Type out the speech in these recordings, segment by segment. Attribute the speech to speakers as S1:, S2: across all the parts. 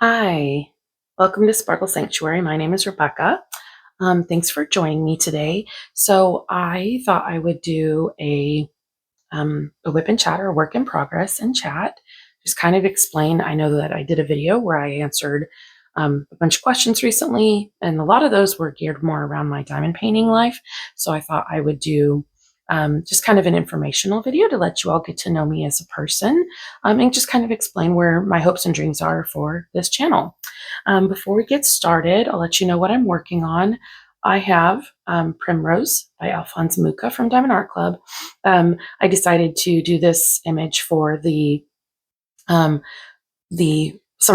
S1: Hi, welcome to Sparkle.Sanctuary. My name is Rebecca. Thanks for joining me today. So I thought I would do a WIP and chat or a work in progress in chat. Just kind of explain. I know that I did a video where I answered a bunch of questions recently, and a lot of those were geared more around my diamond painting life. So I thought I would do just kind of an informational video to let you all get to know me as a person and just kind of explain where my hopes and dreams are for this channel. Before we get started, I'll let you know what I'm working on. I have Primrose by Alphonse Mucha from Diamond Art Club. I decided to do this image for the Summer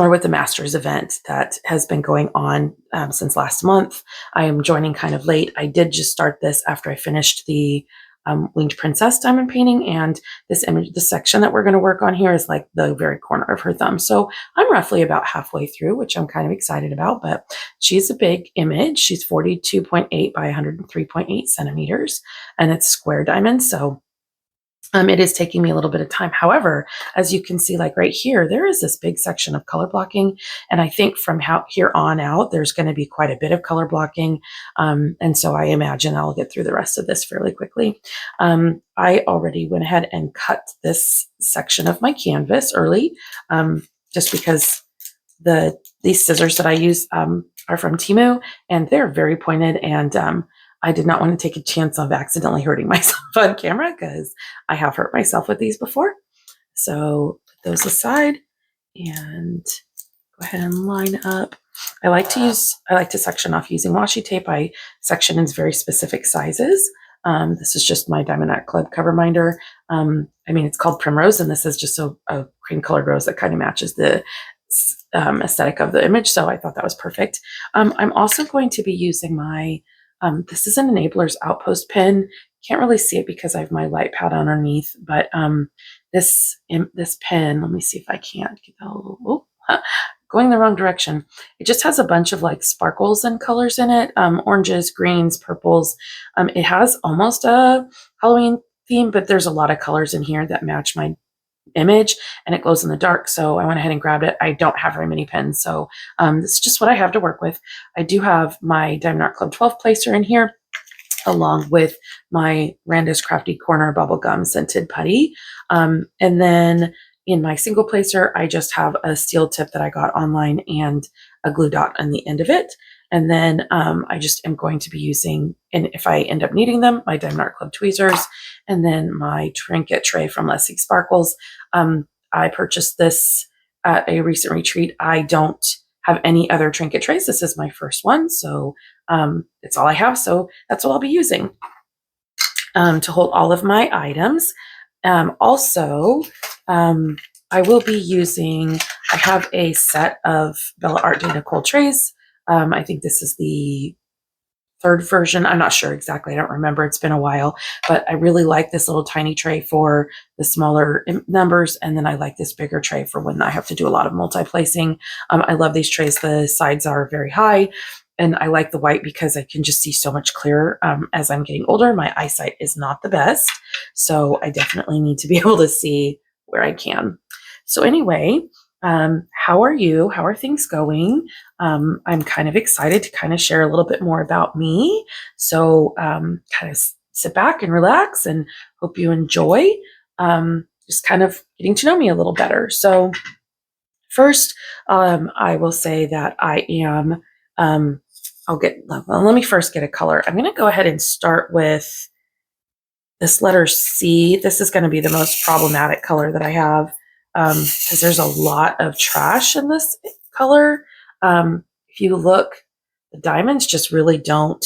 S1: with the Masters event that has been going on since last month. I am joining kind of late. I did just start this after I finished the Winged Princess diamond painting, and this image, the section that we're going to work on here is like the very corner of her thumb. So I'm roughly about halfway through, which I'm kind of excited about, but she's a big image. She's 42.8 by 103.8 centimeters, and it's square diamond. So it is taking me a little bit of time. However, as you can see, like right here, there is this big section of color blocking. And I think from here on out, there's going to be quite a bit of color blocking. And so I imagine I'll get through the rest of this fairly quickly. I already went ahead and cut this section of my canvas early, just because these scissors that I use are from Temu, and they're very pointed, and I did not want to take a chance of accidentally hurting myself on camera because I have hurt myself with these before. So put those aside and go ahead and line up. I like to section off using washi tape. I section in very specific sizes. This is just my Diamond Art Club cover minder. I mean, it's called Primrose, and this is just a cream colored rose that kind of matches the aesthetic of the image. So I thought that was perfect. I'm also going to be using my this is an Enablers Outpost pen. Can't really see it because I have my light pad underneath, but this pen, let me see if I can't get that going the wrong direction. It just has a bunch of like sparkles and colors in it, oranges, greens, purples. It has almost a Halloween theme, but there's a lot of colors in here that match my image, and it glows in the dark. So I went ahead and grabbed it. I don't have very many pens, so this is just what I have to work with. I do have my Diamond Art Club 12 placer in here, along with my Randa's Crafty Corner bubblegum scented putty. And then in my single placer, I just have a steel tip that I got online and a glue dot on the end of it. And then I just am going to be using, and if I end up needing them, my Diamond Art Club tweezers, and then my Trinket Tray from Leslie Sparkles. I purchased this at a recent retreat. I don't have any other trinket trays. This is my first one, so it's all I have. So that's what I'll be using to hold all of my items. Also, I will be using, I have a set of Bella Art de Nicole trays. I think this is the third version. I'm not sure exactly. I don't remember. It's been a while, but I really like this little tiny tray for the smaller numbers. And then I like this bigger tray for when I have to do a lot of multi-placing. I love these trays. The sides are very high, and I like the white because I can just see so much clearer. As I'm getting older, my eyesight is not the best. So I definitely need to be able to see where I can. So anyway, how are you? How are things going? I'm kind of excited to kind of share a little bit more about me. So kind of sit back and relax, and hope you enjoy just kind of getting to know me a little better. So first, I will say that I am, let me first get a color. I'm going to go ahead and start with this letter C. This is going to be the most problematic color that I have, because there's a lot of trash in this color. If you look, the diamonds just really don't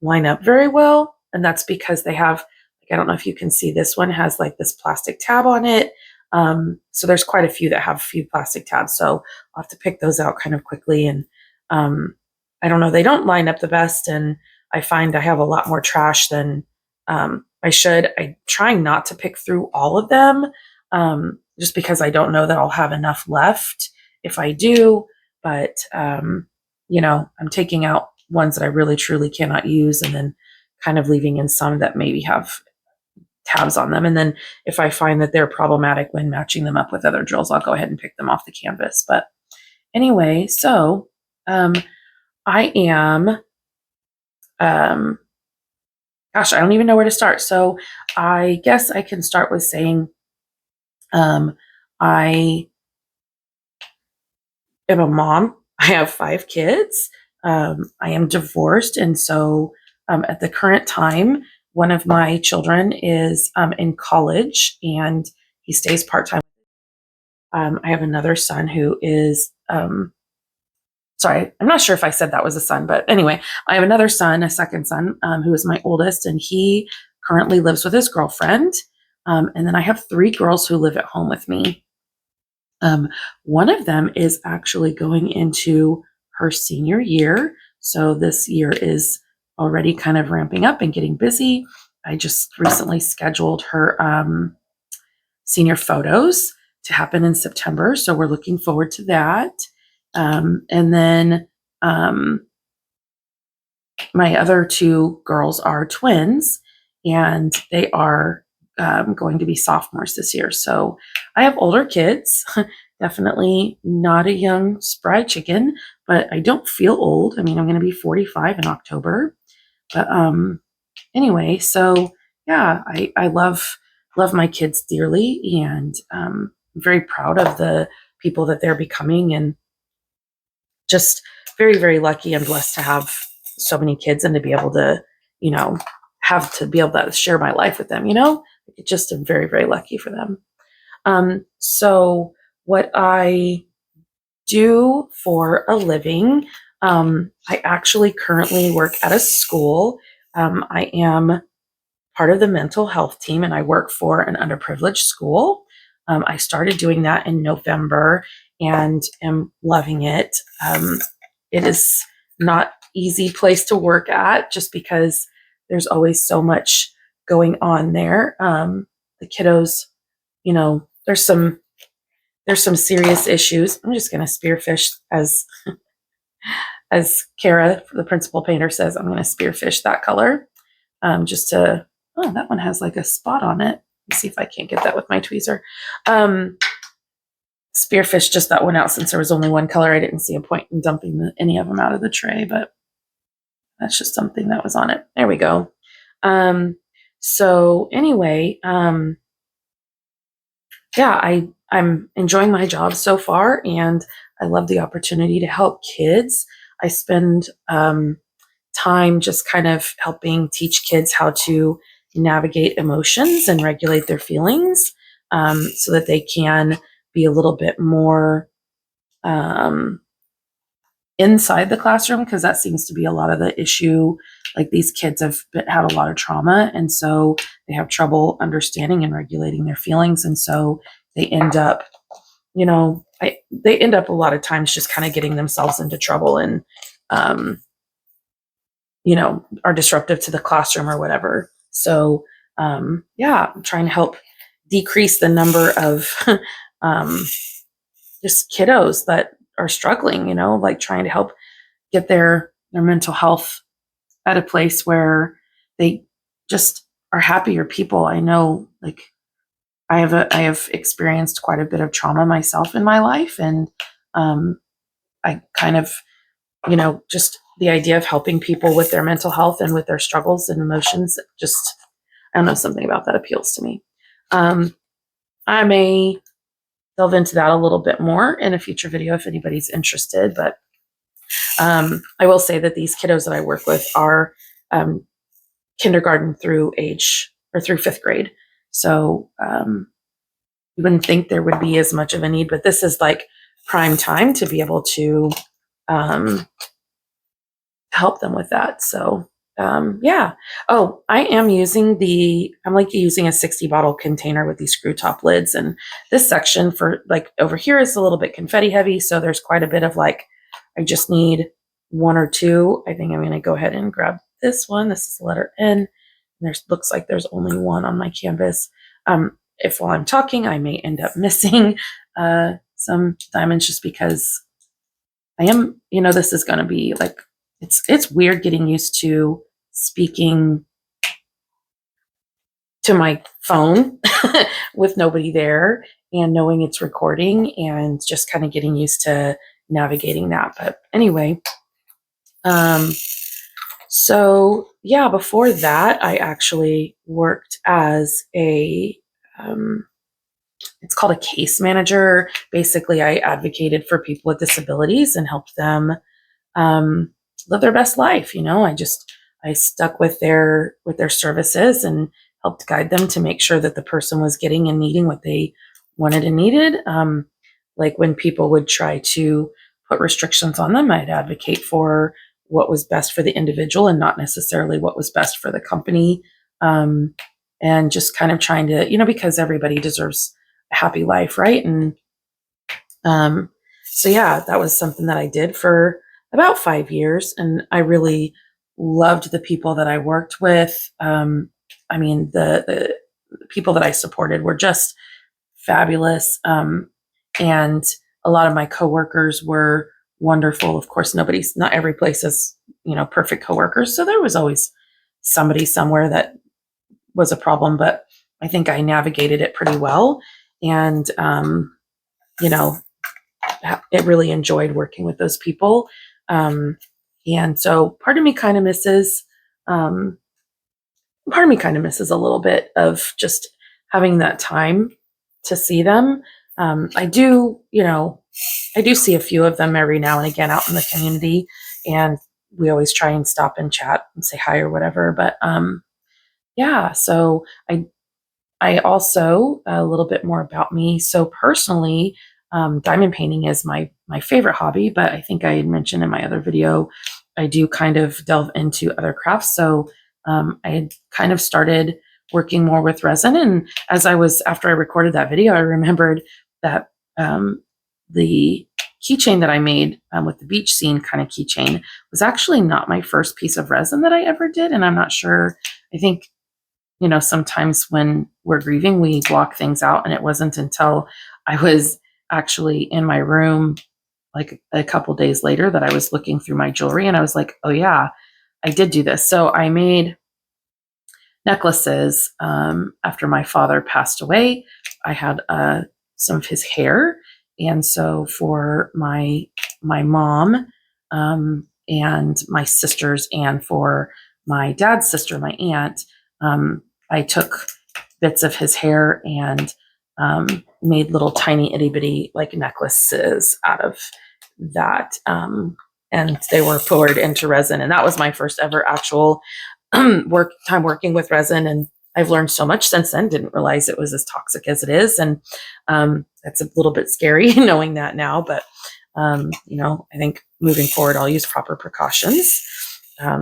S1: line up very well. And that's because they have, like, I don't know if you can see, this one has like this plastic tab on it. So there's quite a few that have a few plastic tabs. So I'll have to pick those out kind of quickly. And I don't know, they don't line up the best. And I find I have a lot more trash than I should. I'm trying not to pick through all of them, just because I don't know that I'll have enough left if I do. But, you know, I'm taking out ones that I really truly cannot use, and then kind of leaving in some that maybe have tabs on them. And then if I find that they're problematic when matching them up with other drills, I'll go ahead and pick them off the canvas. But anyway, so I am, gosh, I don't even know where to start. So I guess I can start with saying I am a mom. I have 5 kids. I am divorced. And so at the current time, one of my children is in college and he stays part time. I have another son who is, sorry, I'm not sure if I said that was a son, but anyway, I have another son, a second son, who is my oldest, and he currently lives with his girlfriend. And then I have 3 girls who live at home with me. One of them is actually going into her senior year. So this year is already kind of ramping up and getting busy. I just recently scheduled her senior photos to happen in September. So we're looking forward to that. And then my other 2 girls are twins, and they are going to be sophomores this year. So I have older kids, definitely not a young spry chicken, but I don't feel old. I mean, I'm going to be 45 in October. But anyway, so yeah, I love my kids dearly, and I'm very proud of the people that they're becoming, and just very, very lucky and blessed to have so many kids and to be able to, have to be able to share my life with them, just am very, very lucky for them. So what I do for a living, I actually currently work at a school. I am part of the mental health team and I work for an underprivileged school. I started doing that in November and am loving it. It is not easy place to work at just because there's always so much going on there. The kiddos, there's some serious issues. I'm just going to spearfish as Kara, the principal painter, says. I'm going to spearfish that color just to. Oh, that one has like a spot on it. Let's see if I can't get that with my tweezer. Spearfish just that one out since there was only one color. I didn't see a point in dumping any of them out of the tray, but that's just something that was on it. There we go. So anyway, yeah, I'm enjoying my job so far, and I love the opportunity to help kids. I spend time just kind of helping teach kids how to navigate emotions and regulate their feelings, so that they can be a little bit more inside the classroom, because that seems to be a lot of the issue. Like, these kids have had a lot of trauma, and so they have trouble understanding and regulating their feelings, and so they end up, they end up a lot of times just kind of getting themselves into trouble and are disruptive to the classroom or whatever. So yeah, I'm trying to help decrease the number of just kiddos that are struggling, like trying to help get their mental health at a place where they just are happier people. I know, like, I have experienced quite a bit of trauma myself in my life, and I kind of, just the idea of helping people with their mental health and with their struggles and emotions, just, I don't know, something about that appeals to me. I may delve into that a little bit more in a future video if anybody's interested, but I will say that these kiddos that I work with are kindergarten through 5th grade. So you wouldn't think there would be as much of a need, but this is like prime time to be able to help them with that. So yeah. Oh, I'm like using a 60 bottle container with these screw top lids. And this section for like over here is a little bit confetti heavy. So there's quite a bit of like, I just need 1 or 2. I think I'm going to go ahead and grab this one. This is the letter N. Looks like there's only 1 on my canvas. If while I'm talking, I may end up missing some diamonds just because I am, this is going to be like, it's weird getting used to speaking to my phone with nobody there and knowing it's recording, and just kind of getting used to navigating that. But anyway, so yeah, before that, I actually worked as it's called a case manager. Basically, I advocated for people with disabilities and helped them live their best life. I stuck with their services and helped guide them to make sure that the person was getting and needing what they wanted and needed. Like when people would try to put restrictions on them, I'd advocate for what was best for the individual and not necessarily what was best for the company. And just kind of trying to, because everybody deserves a happy life, right? And so yeah, that was something that I did for about 5 years, and I really loved the people that I worked with. The people that I supported were just fabulous, and a lot of my coworkers were wonderful. Of course, not every place has perfect coworkers, so there was always somebody somewhere that was a problem, but I think I navigated it pretty well, and you know it really enjoyed working with those people. And so um, part of me kind of misses a little bit of just having that time to see them. I do, I do see a few of them every now and again out in the community, and we always try and stop and chat and say hi or whatever. But yeah, so I also, a little bit more about me. So personally, diamond painting is my favorite hobby, but I think I had mentioned in my other video, I do kind of delve into other crafts. So I had kind of started working more with resin. And after I recorded that video, I remembered that the keychain that I made with the beach scene kind of keychain was actually not my first piece of resin that I ever did. And I'm not sure, I think sometimes when we're grieving, we block things out. And it wasn't until I was actually in my room, like a couple days later, that I was looking through my jewelry and I was like, oh yeah, I did do this. So I made necklaces after my father passed away. I had some of his hair. And so for my mom and my sisters, and for my dad's sister, my aunt, I took bits of his hair and made little tiny itty bitty like necklaces out of that. And they were poured into resin. And that was my first ever actual time working with resin. And I've learned so much since then. Didn't realize it was as toxic as it is. And it's a little bit scary knowing that now. But, I think moving forward, I'll use proper precautions.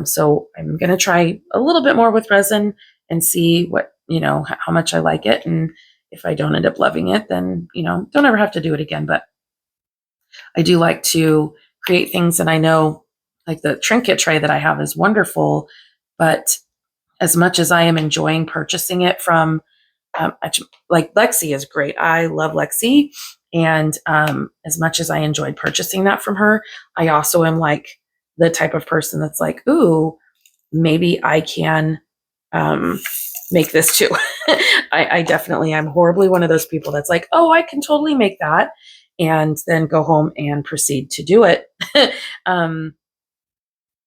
S1: So I'm going to try a little bit more with resin and see how much I like it. And if I don't end up loving it, then, don't ever have to do it again. But I do like to create things. And I know like the Trinket Tray that I have is wonderful, but as much as I am enjoying purchasing it from, like Lexi is great. I love Lexi. And as much as I enjoyed purchasing that from her, I also am like the type of person that's like, ooh, maybe I can make this too. I definitely am horribly one of those people that's like, oh, I can totally make that. And then go home and proceed to do it.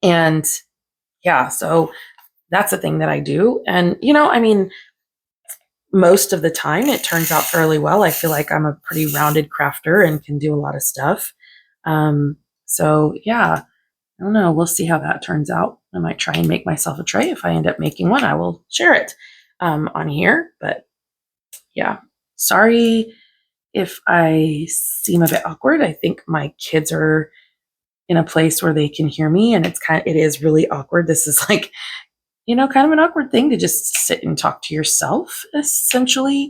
S1: And yeah, so that's a thing that I do. And, most of the time it turns out fairly well. I feel like I'm a pretty rounded crafter and can do a lot of stuff. So yeah, I don't know. We'll see how that turns out. I might try and make myself a tray. If I end up making one, I will share it on here. But yeah, sorry if I seem a bit awkward. I think my kids are in a place where they can hear me, and it is really awkward. This is like, kind of an awkward thing to just sit and talk to yourself, essentially.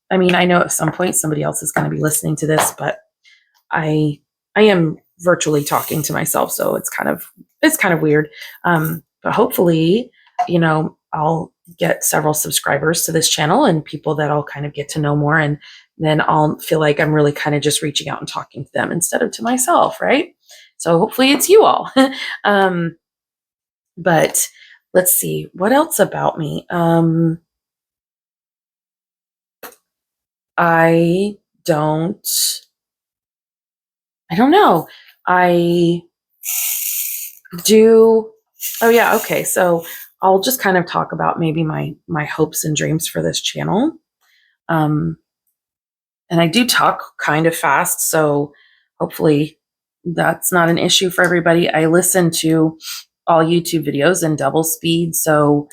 S1: I mean, I know at some point somebody else is going to be listening to this, but I am virtually talking to myself, so it's kind of weird. But hopefully, I'll get several subscribers to this channel and people that I'll kind of get to know more, and then I'll feel like I'm really kind of just reaching out and talking to them instead of to myself, right? So hopefully it's you all. But let's see, what else about me? I don't know. I do. Oh yeah. Okay. So I'll just kind of talk about maybe my hopes and dreams for this channel. Um, and I do talk kind of fast, so hopefully that's not an issue for everybody. I listen to all YouTube videos in double speed, so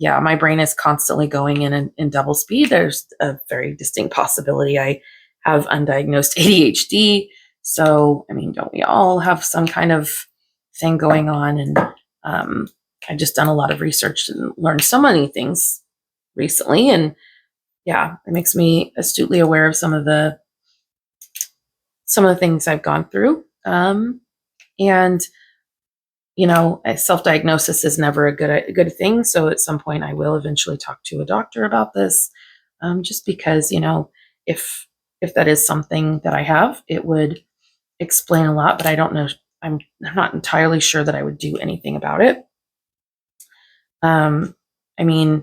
S1: yeah, my brain is constantly going in double speed. There's a very distinct possibility I have undiagnosed ADHD. So, I mean, don't we all have some kind of thing going on? And I've just done a lot of research and learned so many things recently. And yeah, it makes me astutely aware of some of the things I've gone through. And you know, a self-diagnosis is never a good thing. So at some point, I will eventually talk to a doctor about this, just because, you know, if that is something that I have, it would explain a lot. But I don't know. I'm not entirely sure that I would do anything about it. I mean,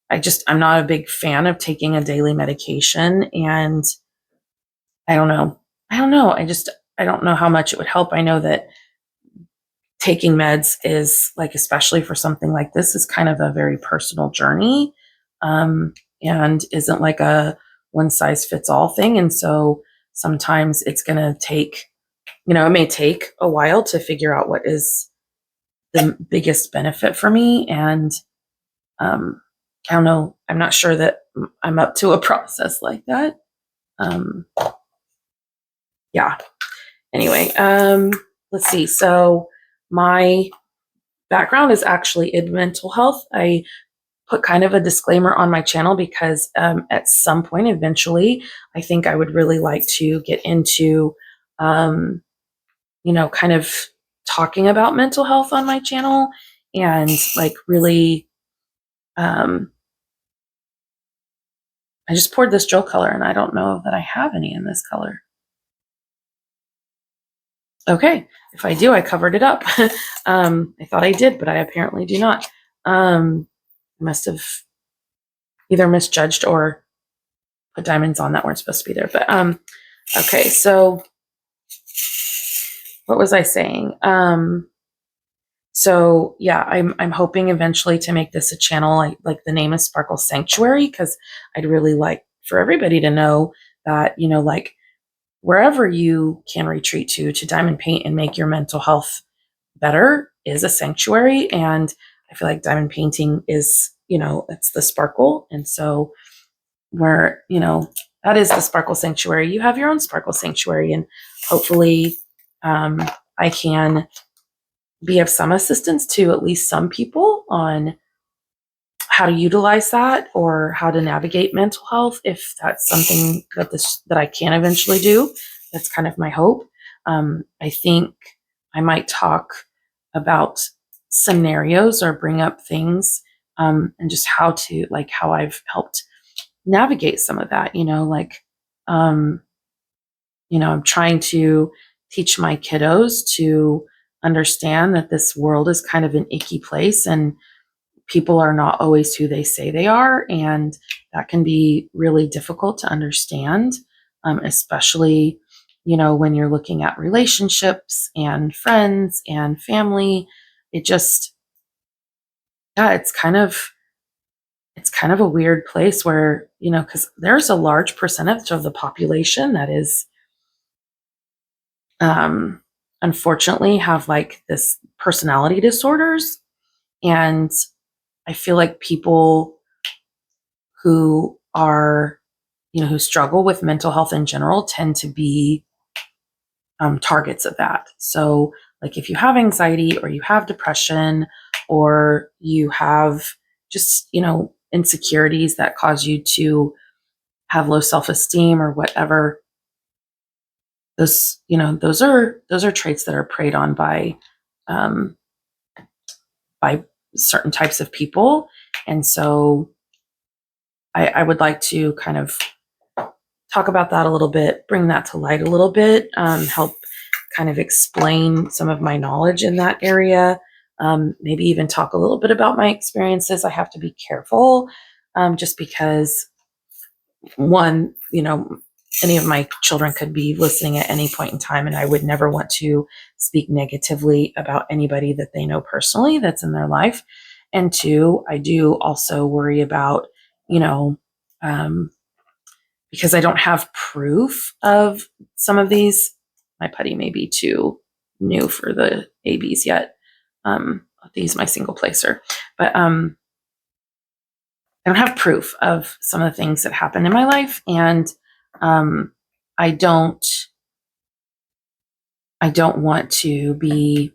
S1: I'm not a big fan of taking a daily medication, and I don't know. I don't know how much it would help. I know that taking meds is, like, especially for something like this, is kind of a very personal journey, and isn't like a one size fits all thing. And so sometimes it's going to take, you know, it may take a while to figure out what is the biggest benefit for me. And I don't know. I'm not sure that I'm up to a process like that. Um, yeah. Anyway, let's see. So my background is actually in mental health. I put kind of a disclaimer on my channel because at some point, eventually, I think I would really like to get into, you know, kind of talking about mental health on my channel, and like really, I just poured this gel color and I don't know that I have any in this color. Okay, if I do, I covered it up. I thought I did, but I apparently do not. I must have either misjudged or put diamonds on that weren't supposed to be there. But okay, so what was I saying? So yeah, I'm hoping eventually to make this a channel. Like the name is Sparkle.Sanctuary, because I'd really like for everybody to know that, you know, like wherever you can retreat to diamond paint and make your mental health better is a sanctuary. And I feel like diamond painting is, you know, it's the sparkle. And so where, you know, that is the Sparkle.Sanctuary, you have your own Sparkle.Sanctuary. And hopefully I can be of some assistance to at least some people on how to utilize that or how to navigate mental health, if that's something that I can eventually do. That's kind of my hope. I think I might talk about scenarios or bring up things, and just how I've helped navigate some of that, you know, like, you know, I'm trying to teach my kiddos to understand that this world is kind of an icky place, and people are not always who they say they are. And that can be really difficult to understand, especially, you know, when you're looking at relationships and friends and family. It just, yeah, it's kind of a weird place where, you know, because there's a large percentage of the population that is, unfortunately, have like this personality disorders. And I feel like people who are, you know, who struggle with mental health in general tend to be targets of that. So, like, if you have anxiety or you have depression or you have just, you know, insecurities that cause you to have low self-esteem or whatever, those, you know, those are traits that are preyed on um, by certain types of people. And so I would like to kind of talk about that a little bit, bring that to light a little bit, help kind of explain some of my knowledge in that area, maybe even talk a little bit about my experiences. I have to be careful, just because, one, you know, any of my children could be listening at any point in time, and I would never want to speak negatively about anybody that they know personally that's in their life. And two, I do also worry about, because I don't have proof of some of these. My putty may be too new for the ABs yet. I'll use my single placer, but I don't have proof of some of the things that happened in my life, and I don't want to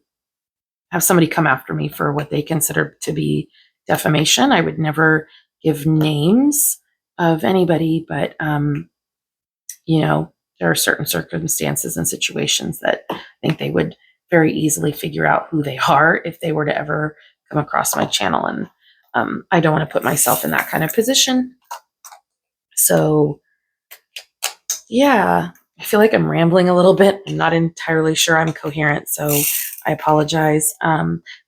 S1: have somebody come after me for what they consider to be defamation. I would never give names of anybody, but there are certain circumstances and situations that I think they would very easily figure out who they are if they were to ever come across my channel. And I don't want to put myself in that kind of position. So yeah, I feel like I'm rambling a little bit. I'm not entirely sure I'm coherent, so I apologize.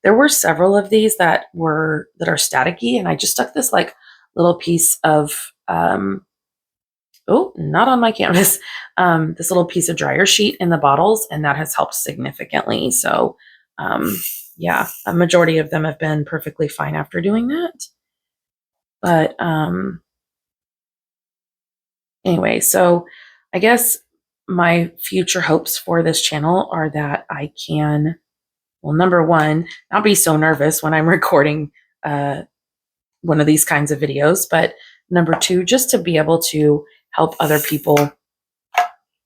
S1: There were several of these that are staticky, and I just stuck this like little piece of not on my canvas, this little piece of dryer sheet in the bottles, and that has helped significantly. So yeah, a majority of them have been perfectly fine after doing that. But anyway, so I guess my future hopes for this channel are that I can, well, number one, not be so nervous when I'm recording one of these kinds of videos, but number two, just to be able to help other people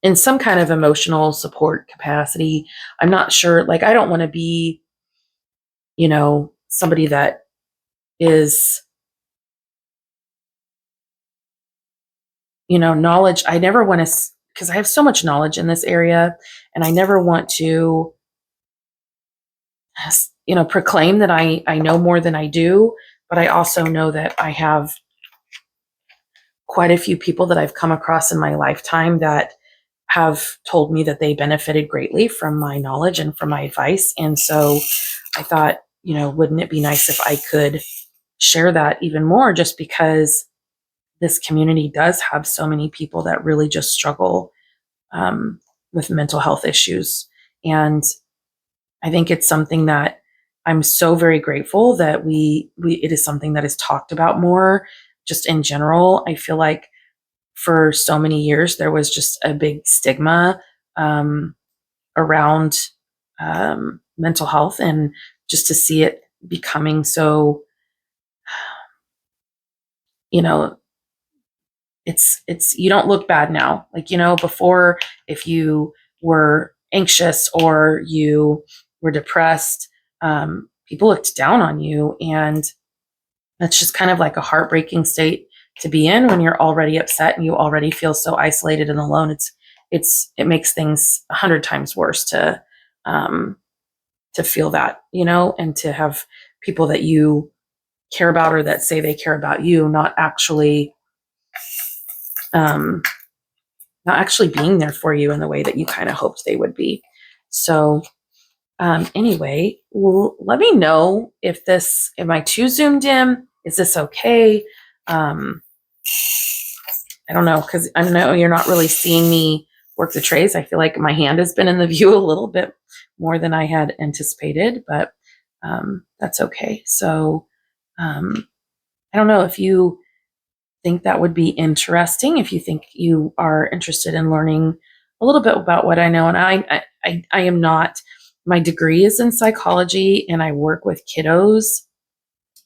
S1: in some kind of emotional support capacity. I'm not sure, like, I don't want to be, somebody that is, knowledge. I never want to, because I have so much knowledge in this area, and I never want to, proclaim that I know more than I do, but I also know that I have quite a few people that I've come across in my lifetime that have told me that they benefited greatly from my knowledge and from my advice. And so I thought, wouldn't it be nice if I could share that even more, just because this community does have so many people that really just struggle with mental health issues. And I think it's something that I'm so very grateful that it is something that is talked about more. Just in general, I feel like for so many years there was just a big stigma around mental health, and just to see it becoming so, it's you don't look bad now. Like, before, if you were anxious or you were depressed, people looked down on you, and that's just kind of like a heartbreaking state to be in when you're already upset and you already feel so isolated and alone. It makes things 100 times worse to feel that, and to have people that you care about or that say they care about you not actually being there for you in the way that you kind of hoped they would be. So anyway, well, let me know if am I too zoomed in? Is this okay? I don't know, because I know you're not really seeing me work the trays. I feel like my hand has been in the view a little bit more than I had anticipated, but that's okay. So I don't know if you think that would be interesting, if you think you are interested in learning a little bit about what I know. And I am not, my degree is in psychology, and I work with kiddos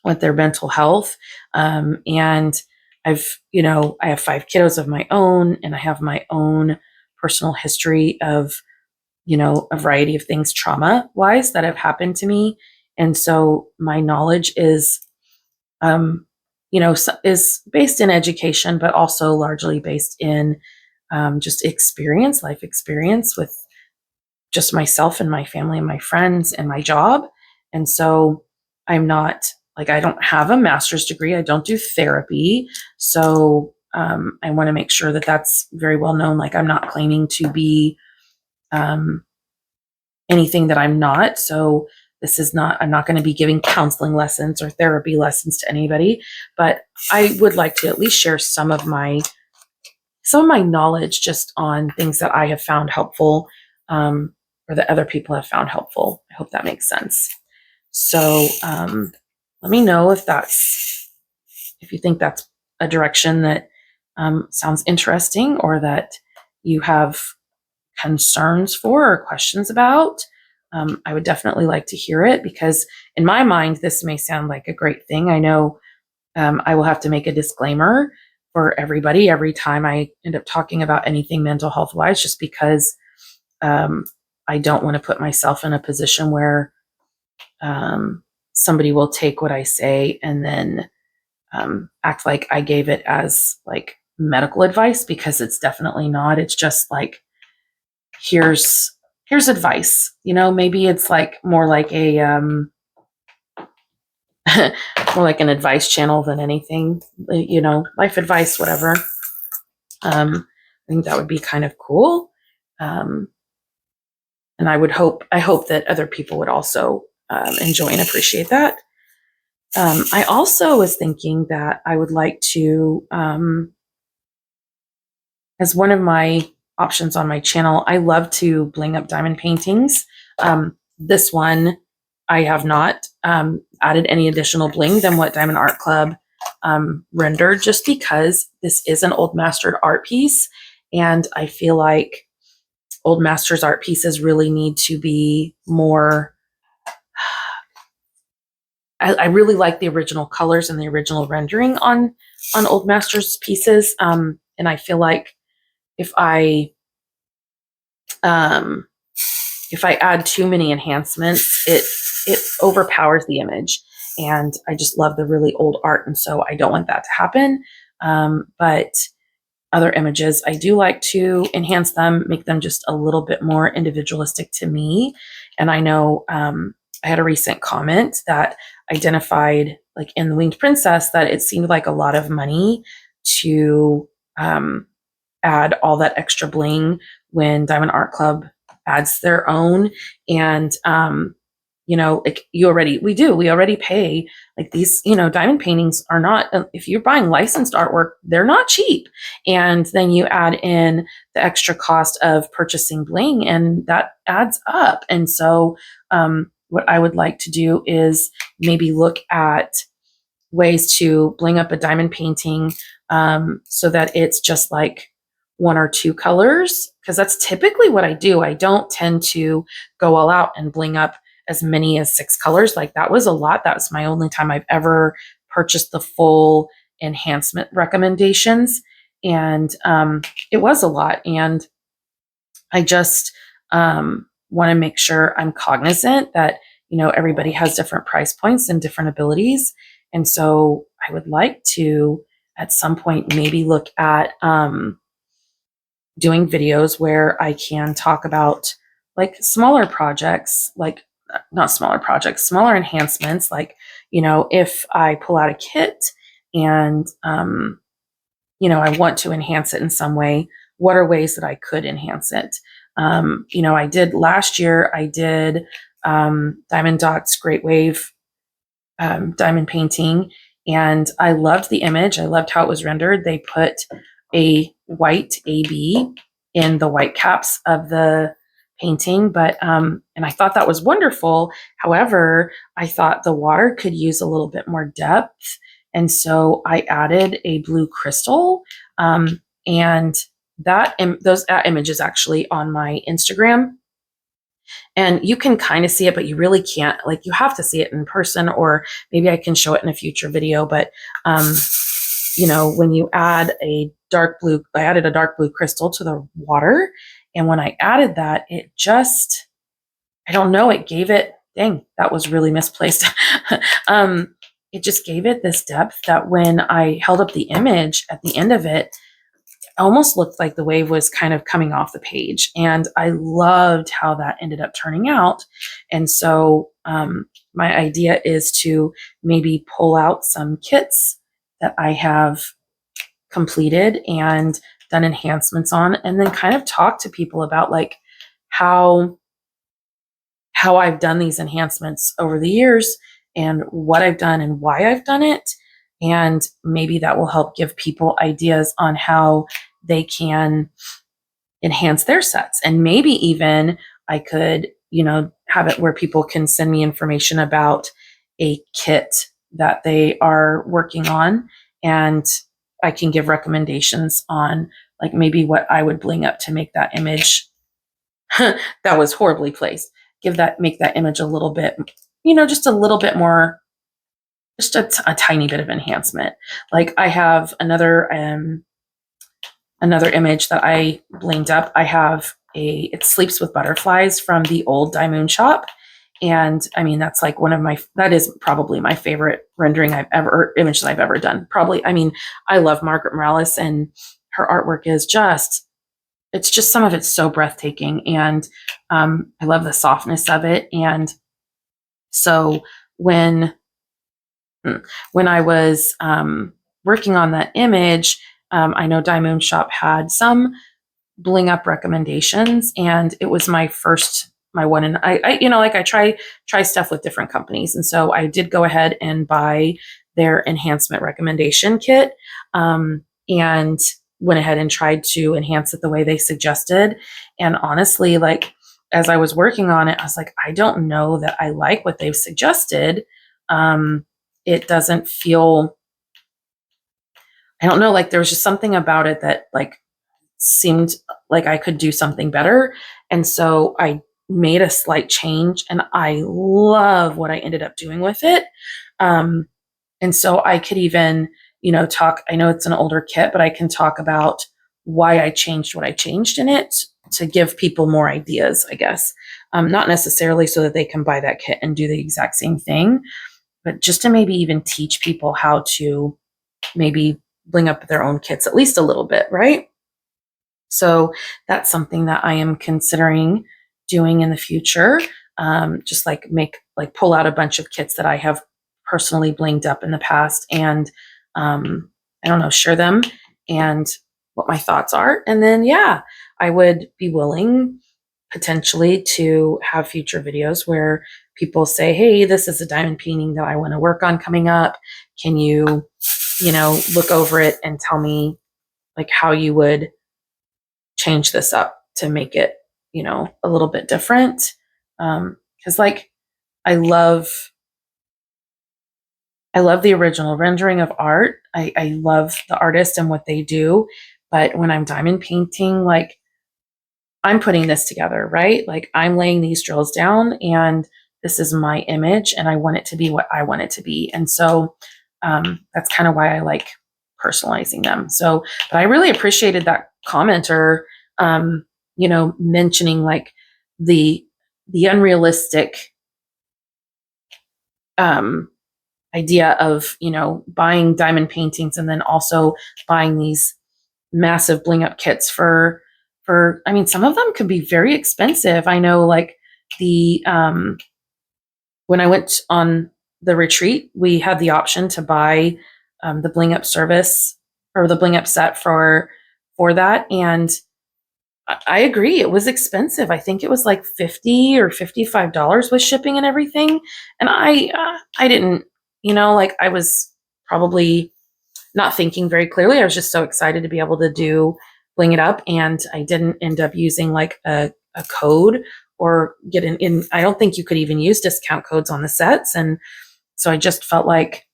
S1: with their mental health. And I have 5 kiddos of my own, and I have my own personal history of, a variety of things trauma wise that have happened to me. And so my knowledge is, is based in education, but also largely based in just life experience with just myself and my family and my friends and my job. And so I'm not, like, I don't have a master's degree. I don't do therapy. So I want to make sure that that's very well known. Like, I'm not claiming to be anything that I'm not. So I'm not going to be giving counseling lessons or therapy lessons to anybody, but I would like to at least share some of my some of my knowledge just on things that I have found helpful, or that other people have found helpful. I hope that makes sense. So let me know if you think that's a direction that sounds interesting, or that you have concerns for or questions about. I would definitely like to hear it, because in my mind, this may sound like a great thing. I know I will have to make a disclaimer for everybody every time I end up talking about anything mental health wise, just because I don't want to put myself in a position where somebody will take what I say and then act like I gave it as like medical advice, because it's definitely not. It's just like, here's advice. Maybe it's like more like a more like an advice channel than anything, life advice, whatever. I think that would be kind of cool. And I hope that other people would also enjoy and appreciate that. I also was thinking that I would like to, as one of my options on my channel, I love to bling up diamond paintings. This one, I have not added any additional bling than what Diamond Art Club rendered, just because this is an old mastered art piece. And I feel like old masters art pieces really need to be more, I really like the original colors and the original rendering on old masters pieces. And I feel like if I add too many enhancements, it overpowers the image, and I just love the really old art, and so I don't want that to happen. But other images, I do like to enhance them, make them just a little bit more individualistic to me. And I know I had a recent comment that identified, like in the Winged Princess, that it seemed like a lot of money to add all that extra bling when Diamond Art Club adds their own. And like we already pay, like these, diamond paintings are not, if you're buying licensed artwork, they're not cheap. And then you add in the extra cost of purchasing bling, and that adds up. And so what I would like to do is maybe look at ways to bling up a diamond painting so that it's just like one or two colors, because that's typically what I do. I don't tend to go all out and bling up as many as 6 colors. Like that was a lot. That was my only time I've ever purchased the full enhancement recommendations. And it was a lot. And I just want to make sure I'm cognizant that, everybody has different price points and different abilities. And so I would like to, at some point, maybe look at doing videos where I can talk about like smaller projects, like not smaller projects, smaller enhancements. Like, if I pull out a kit and, I want to enhance it in some way, what are ways that I could enhance it? I did last year, I did Diamond Dot's Great Wave diamond painting, and I loved the image. I loved how it was rendered. They put a white AB in the white caps of the painting, but and I thought that was wonderful. However, I thought the water could use a little bit more depth, and so I added a blue crystal, and those images actually on my Instagram. And you can kind of see it, but you really can't, like you have to see it in person, or maybe I can show it in a future video. But, when you add I added a dark blue crystal to the water. And when I added that, it just, I don't know, it gave it, dang, that was really misplaced. It just gave it this depth that when I held up the image at the end of it, almost looked like the wave was kind of coming off the page. And I loved how that ended up turning out. And so my idea is to maybe pull out some kits that I have completed and done enhancements on, and then kind of talk to people about like how I've done these enhancements over the years, and what I've done and why I've done it. And maybe that will help give people ideas on how they can enhance their sets. And maybe even I could, have it where people can send me information about a kit that they are working on, and I can give recommendations on like maybe what I would bling up to make that image that was horribly placed. Make that image a little bit, just a little bit more, just a tiny bit of enhancement. Like I have another image that I blinged up. I have it sleeps with butterflies from the old Moon shop. And I mean, that's like that is probably my favorite image that I've ever done. Probably, I mean, I love Margaret Morales, and her artwork is it's just some of it's so breathtaking. And I love the softness of it. And so when I was working on that image, I know Moon Shop had some bling up recommendations, and it was my one. And I try stuff with different companies. And so I did go ahead and buy their enhancement recommendation kit, and went ahead and tried to enhance it the way they suggested. And honestly, like as I was working on it, I was like, I don't know that I like what they've suggested. It doesn't feel, I don't know, like there was just something about it that like seemed like I could do something better. And so I made a slight change, and I love what I ended up doing with it. And so I could even, talk, I know it's an older kit, but I can talk about why I changed what I changed in it to give people more ideas, I guess. Not necessarily so that they can buy that kit and do the exact same thing, but just to maybe even teach people how to maybe bling up their own kits, at least a little bit, right? So that's something that I am considering doing in the future. Just like pull out a bunch of kits that I have personally blinged up in the past, and I don't know, share them and what my thoughts are. And then, yeah, I would be willing potentially to have future videos where people say, hey, this is a diamond painting that I want to work on coming up. Can you, look over it and tell me like how you would change this up to make it, a little bit different. Cause like, I love the original rendering of art. I love the artist and what they do. But when I'm diamond painting, like I'm putting this together, right? Like I'm laying these drills down, and this is my image, and I want it to be what I want it to be. And so that's kind of why I like personalizing them. So, but I really appreciated that commenter, mentioning like the unrealistic idea of, buying diamond paintings and then also buying these massive bling up kits for, I mean, some of them could be very expensive. I know like when I went on the retreat, we had the option to buy the bling up service or the bling up set for that. And I agree. It was expensive. I think it was like $50 or $55 with shipping and everything. And I didn't, like I was probably not thinking very clearly. I was just so excited to be able to bling it up. And I didn't end up using like a code or get in. I don't think you could even use discount codes on the sets. And so I just felt like,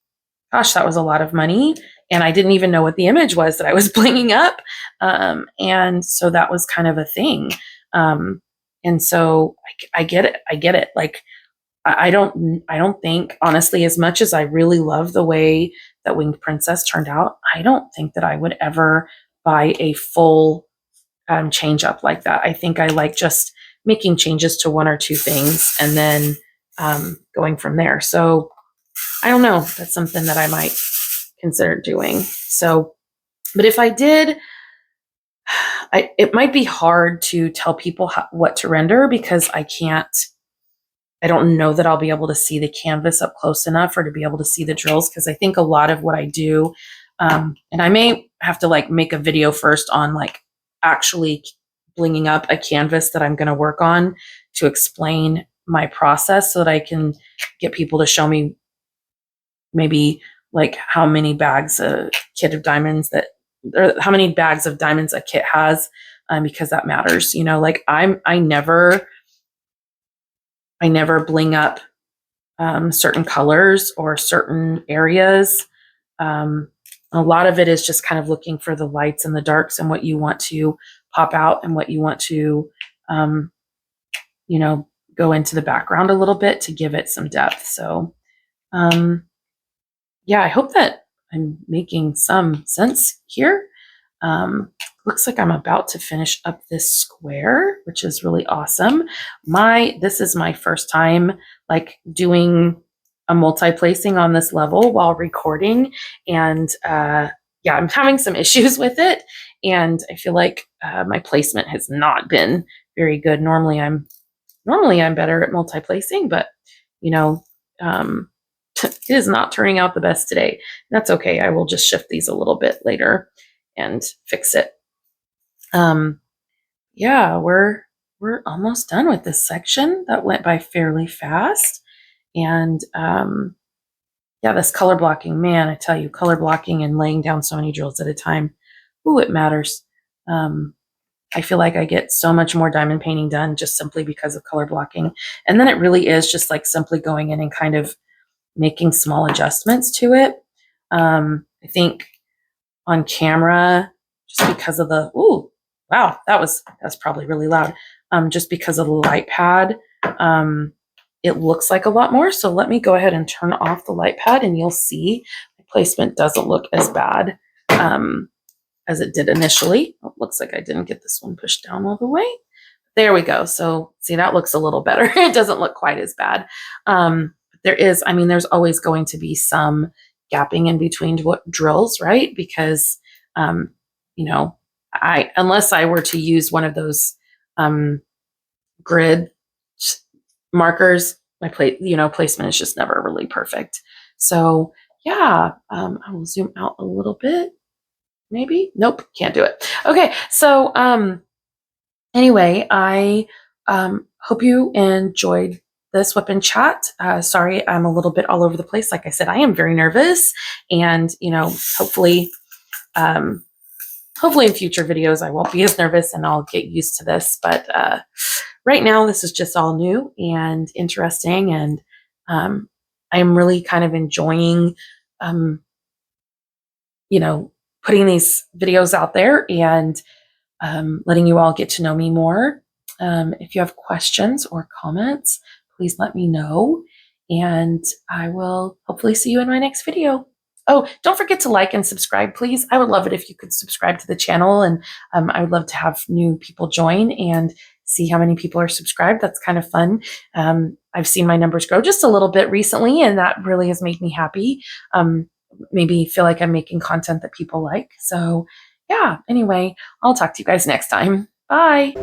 S1: gosh, that was a lot of money. And I didn't even know what the image was that I was blinging up. And so that was kind of a thing. And so I get it. I get it. Like, I don't think, honestly, as much as I really love the way that Winged Princess turned out, I don't think that I would ever buy a full change up like that. I think I like just making changes to one or two things and then going from there. So I don't know. That's something that I might consider doing. So, but if I did, it might be hard to tell people what to render because I don't know that I'll be able to see the canvas up close enough or to be able to see the drills. Cause I think a lot of what I do, and I may have to like make a video first on like actually blinging up a canvas that I'm going to work on to explain my process so that I can get people to show me maybe like how many bags a kit of diamonds that or how many bags of diamonds a kit has, because that matters. You know, like I never bling up certain colors or certain areas. A lot of it is just kind of looking for the lights and the darks and what you want to pop out and what you want to, you know, go into the background a little bit to give it some depth. So, yeah, I hope that I'm making some sense here. Looks like I'm about to finish up this square, which is really awesome. This is my first time like doing a multi-placing on this level while recording, and yeah, I'm having some issues with it, and I feel like my placement has not been very good. Normally I'm better at multi-placing, but you know, it is not turning out the best today. That's okay. I will just shift these a little bit later and fix it. Yeah, we're almost done with this section. That went by fairly fast. And yeah, this color blocking, man, I tell you, color blocking and laying down so many drills at a time, ooh, it matters. I feel like I get so much more diamond painting done just simply because of color blocking. And then it really is just like simply going in and kind of making small adjustments to it. I think on camera, just because of the, ooh, wow, that's probably really loud. Just because of the light pad, it looks like a lot more. So let me go ahead and turn off the light pad and you'll see the placement doesn't look as bad as it did initially. Oh, looks like I didn't get this one pushed down all the way. There we go. So see, that looks a little better. It doesn't look quite as bad. There's always going to be some gapping in between drills, right? Because, you know, unless I were to use one of those grid markers, my placement is just never really perfect. So yeah, I will zoom out a little bit. Maybe, nope, can't do it. Okay, so anyway, I hope you enjoyed this WIP and chat. Sorry, I'm a little bit all over the place. Like I said, I am very nervous, and hopefully in future videos I won't be as nervous and I'll get used to this. But right now, this is just all new and interesting, and I'm really kind of enjoying, putting these videos out there and letting you all get to know me more. If you have questions or comments, please let me know, and I will hopefully see you in my next video. Oh, don't forget to like and subscribe, please. I would love it if you could subscribe to the channel, and I would love to have new people join and see how many people are subscribed. That's kind of fun. I've seen my numbers grow just a little bit recently, and that really has made me happy. Maybe feel like I'm making content that people like. So yeah, anyway, I'll talk to you guys next time. Bye.